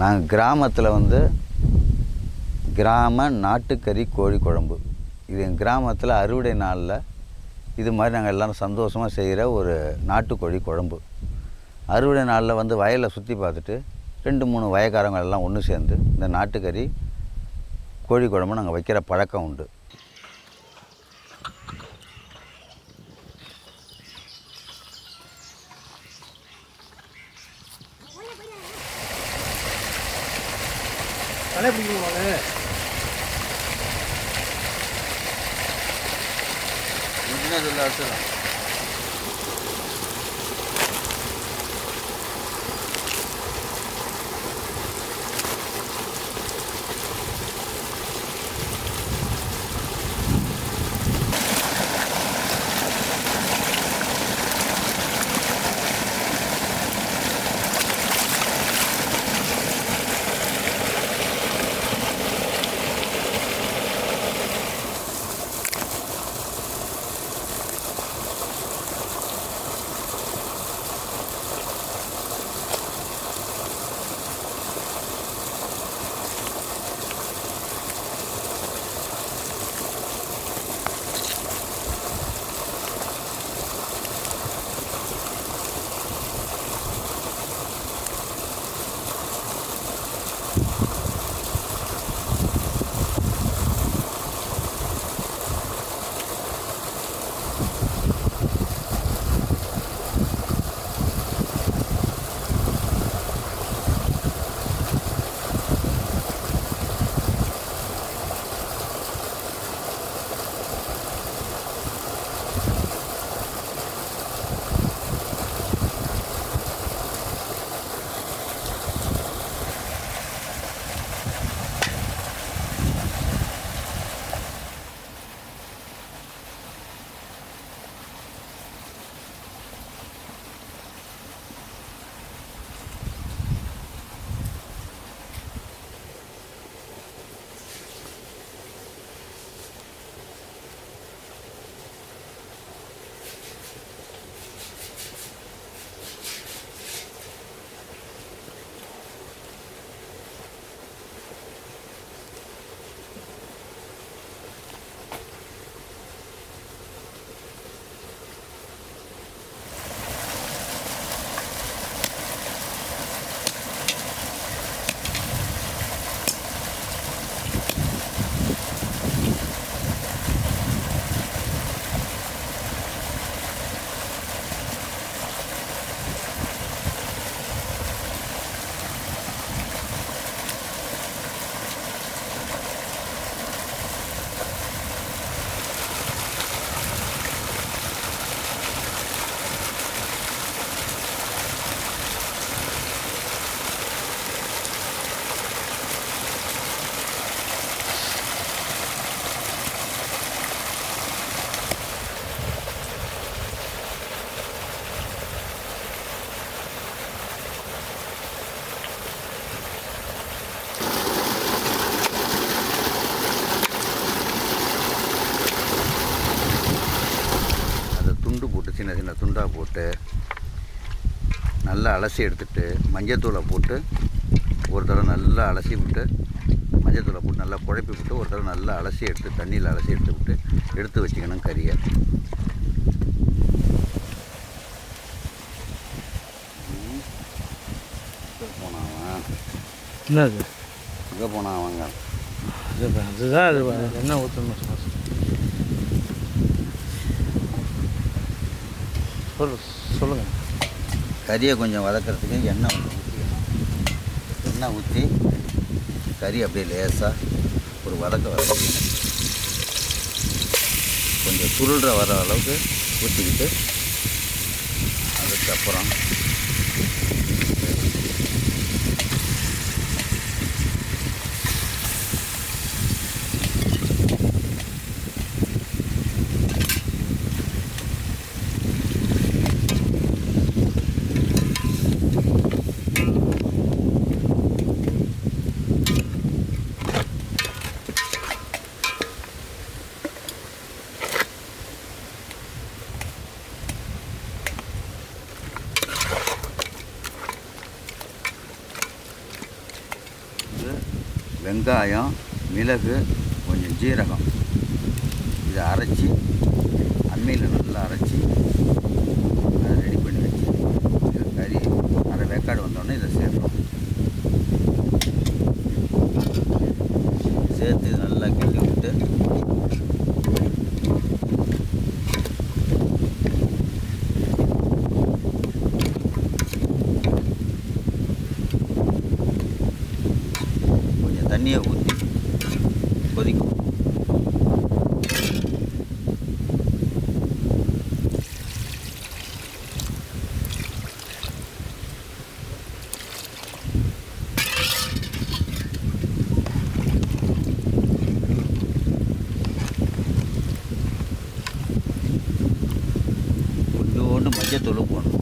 நாங்கள் கிராமத்தில் வந்து கிராம நாட்டுக்கறி கோழி குழம்பு, இது எங்கள் கிராமத்தில் அறுவடை நாளில் இது மாதிரி நாங்கள் எல்லோரும் சந்தோஷமாக செய்கிற ஒரு நாட்டுக்கோழி குழம்பு. அறுவடை நாளில் வந்து வயலில் சுற்றி பார்த்துட்டு 2-3 வயக்காரங்க எல்லாம் ஒன்று சேர்ந்து இந்த நாட்டுக்கறி கோழி குழம்பு நாங்கள் வைக்கிற பழக்கம் உண்டு. சின்ன சின்ன துண்டாக போட்டு நல்லா அலசி எடுத்துகிட்டு மஞ்சத்தூளை போட்டு ஒரு தடவை நல்லா அலசி விட்டு மஞ்சத்தூளை போட்டு நல்லா குழப்பி விட்டு ஒரு தடவை நல்லா அலசி எடுத்து தண்ணியில் அலசி எடுத்து விட்டு எடுத்து வச்சுக்கணும் கறியை. போனாவன் என்னது எங்கே போனாவங்க அதுதான் அது என்ன ஊற்றணும் சொல்லுங்கள். கறியை கொஞ்சம் வதக்கிறதுக்கு எண்ணெய் ஊற்றி கறி அப்படியே லேசாக ஒரு வதக்க கொஞ்சம் சுருள்ற வர அளவுக்கு ஊற்றிக்கிட்டு அதுக்கப்புறம் வெங்காயம், மிளகு, கொஞ்சம் ஜீரகம் இதை அரைச்சி அம்மியில் நல்லா அரைச்சி அதை ரெடி பண்ணி வச்சு இது கறி அரை வேக்காடு வந்தோடனே இதை சேர்க்கிறோம். சேர்த்து இது நல்லா கிண்டி விட்டு கொஞ்சம் தண்ணியை ஊற்றி கொதிக்கும். கொஞ்சோண்டு மஞ்சத்தூள் போடணும்.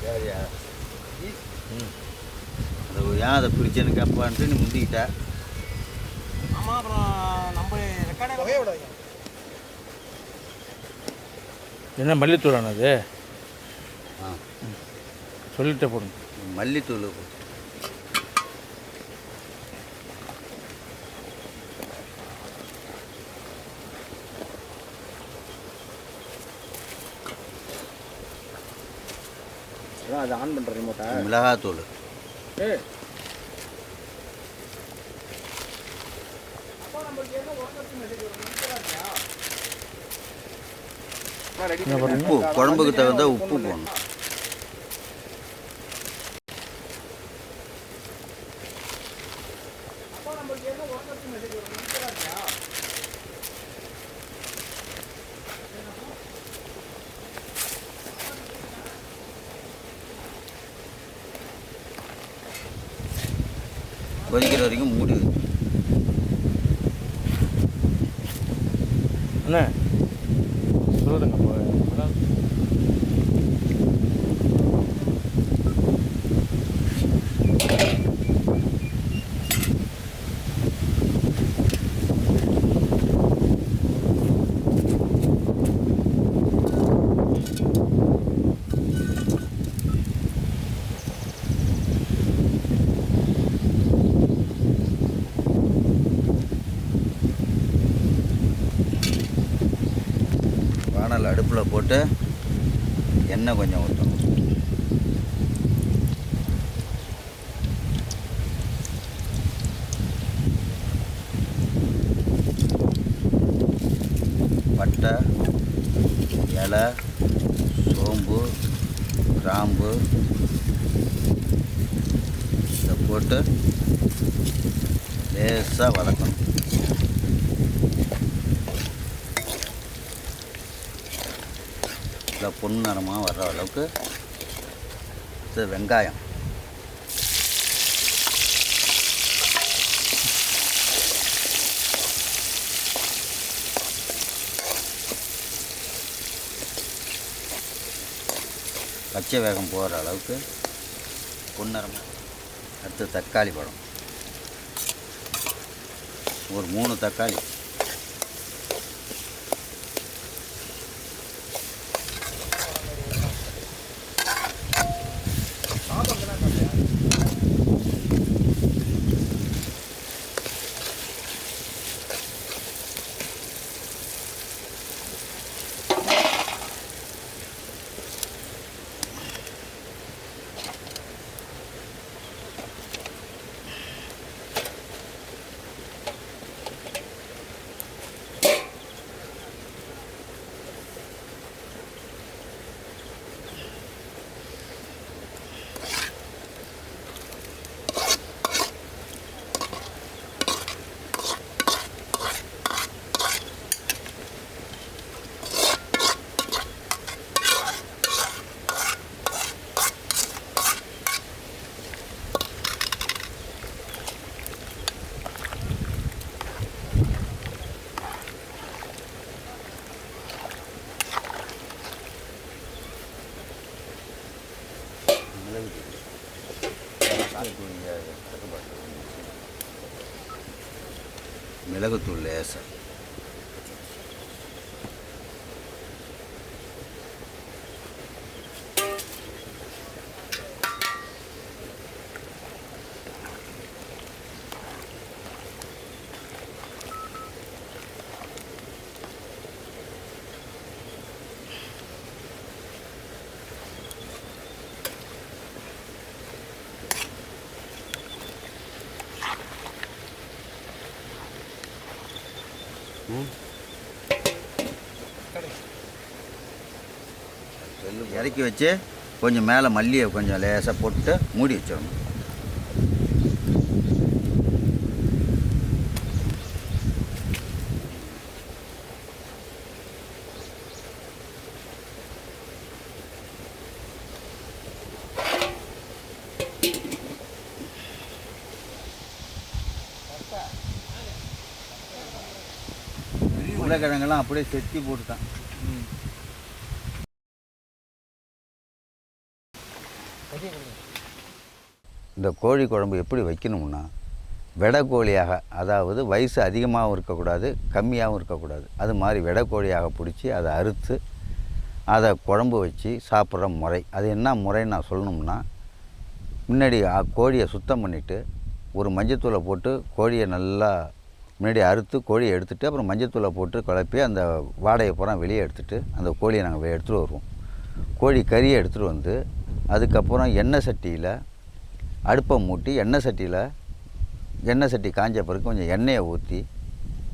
சரியா? அது ஏன் அதை பிரிச்சேன்னு கேட்பான்ட்டு நீ முந்திக்கிட்ட. ஆமாம், அப்புறம் நம்ம ரெக்கார்டே வகைய விடாது. என்ன மல்லித்தூள் ஆனது? ஆ, சொல்லிட்டே போடுங்க. மல்லித்தூள் அதை ஆன் பண்ணுற ரிமோட்டா? மிளகாத்தூள் உப்பு, குழம்புக்கு தகுந்த உப்பு போடணும். கொதிக்கிற வரைக்கும் மூடி வை. அண்ணே சொல்லுங்க. வானல் அடுப்பில் போட்டு எண்ணெய் கொஞ்சம் ஊற்றணும். பட்டை, இலை, சோம்பு, கிராம்பு இதை போட்டு லேசாக வதக்கணும். இல்லை பொன்னிறமாக வர்ற அளவுக்கு இது வெங்காயம், பச்சை வேகம் போகிற அளவுக்கு பொன்னிறமாக. அடுத்து தக்காளி பழம், ஒரு 3 தக்காளி, மிளகுத்தூள் லேசாக, இறக்கி வச்சு கொஞ்சம் மேலே மல்லியை கொஞ்சம் லேசாக போட்டு மூடி வச்சிடணும். உருளைக்கிழங்கெல்லாம் அப்படியே செத்தி போட்டுட்டான். இந்த கோழி குழம்பு எப்படி வைக்கணும்னா, வெடை கோழியாக, அதாவது வயசு அதிகமாகவும் இருக்கக்கூடாது, கம்மியாகவும் இருக்கக்கூடாது, அது மாதிரி வெடை கோழியாக பிடிச்சி அதை அறுத்து அதை குழம்பு வச்சு சாப்பிட்ற முறை. அது என்ன முறைன்னு நான் சொல்லணும்னா, முன்னாடி கோழியை சுத்தம் பண்ணிவிட்டு ஒரு மஞ்சத்தூளை போட்டு கோழியை நல்லா முன்னாடி அறுத்து கோழியை எடுத்துகிட்டு அப்புறம் மஞ்சத்தூளை போட்டு குழப்பி அந்த வாடையை பூரா வெளியே எடுத்துகிட்டு அந்த கோழியை நாங்கள் எடுத்துகிட்டு வருவோம். கோழி கறியை எடுத்துகிட்டு வந்து அதுக்கப்புறம் எண்ணெய் சட்டியில் அடுப்பை மூட்டி எண்ணெய் சட்டி காஞ்ச பிறகு கொஞ்சம் எண்ணெயை ஊற்றி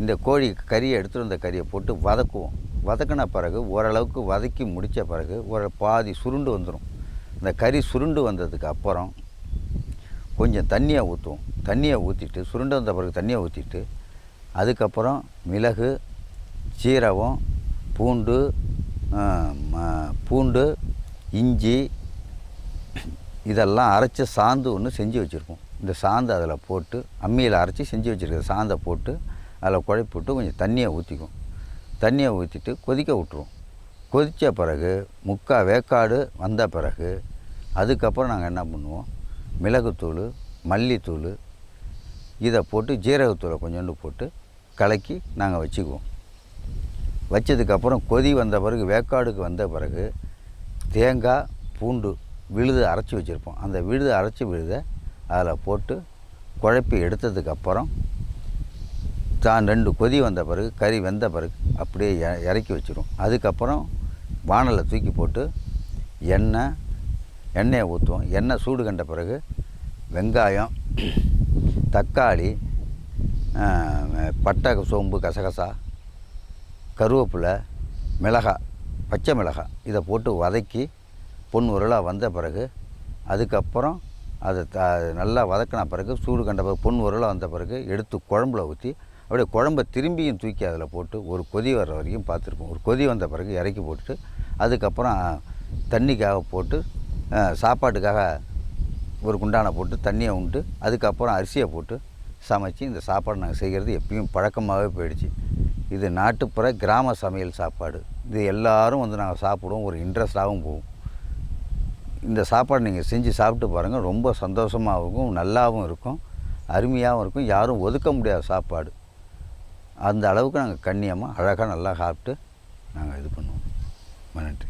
இந்த கோழி கறியை எடுத்துகிட்டு வந்த கறியை போட்டு வதக்குவோம். வதக்கின பிறகு ஓரளவுக்கு வதக்கி முடித்த பிறகு ஒரு பாதி சுருண்டு வந்துடும். இந்த கறி சுருண்டு வந்ததுக்கு அப்புறம் கொஞ்சம் தண்ணியை ஊற்றுவோம். தண்ணியை ஊற்றிட்டு சுருண்டு வந்த பிறகு தண்ணியை ஊற்றிட்டு அதுக்கப்புறம் மிளகு, சீரகம், பூண்டு, இஞ்சி இதெல்லாம் அரைச்சி சாந்து ஒன்று செஞ்சு வச்சுருப்போம். இந்த சாந்து அதில் போட்டு அம்மியில் அரைச்சி செஞ்சு வச்சுருக்கிற சாந்தை போட்டு அதில் குழப்பி விட்டு கொஞ்சம் தண்ணியை ஊற்றிக்கும். தண்ணியை ஊற்றிட்டு கொதிக்க விட்ருவோம். கொதித்த பிறகு முக்கால் வேக்காடு வந்த பிறகு அதுக்கப்புறம் நாங்கள் என்ன பண்ணுவோம், மிளகுத்தூள், மல்லித்தூள் இதை போட்டு ஜீரகத்தூளை கொஞ்சோண்டு போட்டு கலக்கி நாங்கள் வச்சுக்குவோம். வச்சதுக்கப்புறம் கொதி வந்த பிறகு வேக்காடுக்கு வந்த பிறகு தேங்காய், பூண்டு விழுது அரைச்சி வச்சுருப்போம். அந்த விழுது அரைச்சி விழுதை அதில் போட்டு குழப்பி எடுத்ததுக்கப்புறம் தான் 2 கொதி வந்த பிறகு கறி வெந்த பிறகு அப்படியே இறக்கி வச்சிரும். அதுக்கப்புறம் வானலை தூக்கி போட்டு எண்ணெயை ஊற்றுவோம். எண்ணெய் சூடு கண்ட பிறகு வெங்காயம், தக்காளி, பட்டை, சோம்பு, கசகசா, கருவேப்பிலை, மிளகாய், பச்சை மிளகாய் இதை போட்டு வதக்கி பொன் உருளாக வந்த பிறகு அதுக்கப்புறம் அதை நல்லா வதக்கின பிறகு சூடு கண்ட பிறகு பொன் உருளாக வந்த பிறகு எடுத்து குழம்புல ஊற்றி அப்படியே குழம்பை திரும்பியும் தூக்கி அதில் போட்டு ஒரு கொதி வர்ற வரைக்கும் பார்த்துருப்போம். ஒரு கொதி வந்த பிறகு இறக்கி போட்டுட்டு அதுக்கப்புறம் தண்ணிக்காக போட்டு சாப்பாட்டுக்காக ஒரு குண்டானை போட்டு தண்ணியை உண்டு அதுக்கப்புறம் அரிசியை போட்டு சமைச்சு இந்த சாப்பாடு நாங்கள் செய்கிறது எப்பயும் பழக்கமாகவே போயிடுச்சு. இது நாட்டுப்புற கிராம சமையல் சாப்பாடு. இது எல்லோரும் வந்து நாங்கள் சாப்பிடுவோம், ஒரு இன்ட்ரெஸ்டாகவும் போகும். இந்த சாப்பாடு நீங்கள் செஞ்சு சாப்பிட்டு பாருங்கள், ரொம்ப சந்தோஷமாகவும் நல்லாவும் இருக்கும், அருமையாகவும் இருக்கும், யாரும் ஒதுக்க முடியாத சாப்பாடு. அந்த அளவுக்கு நாங்கள் கண்ணியமாக அழகாக நல்லா சாப்பிட்டு நாங்கள் இது பண்ணுவோம். நன்றி.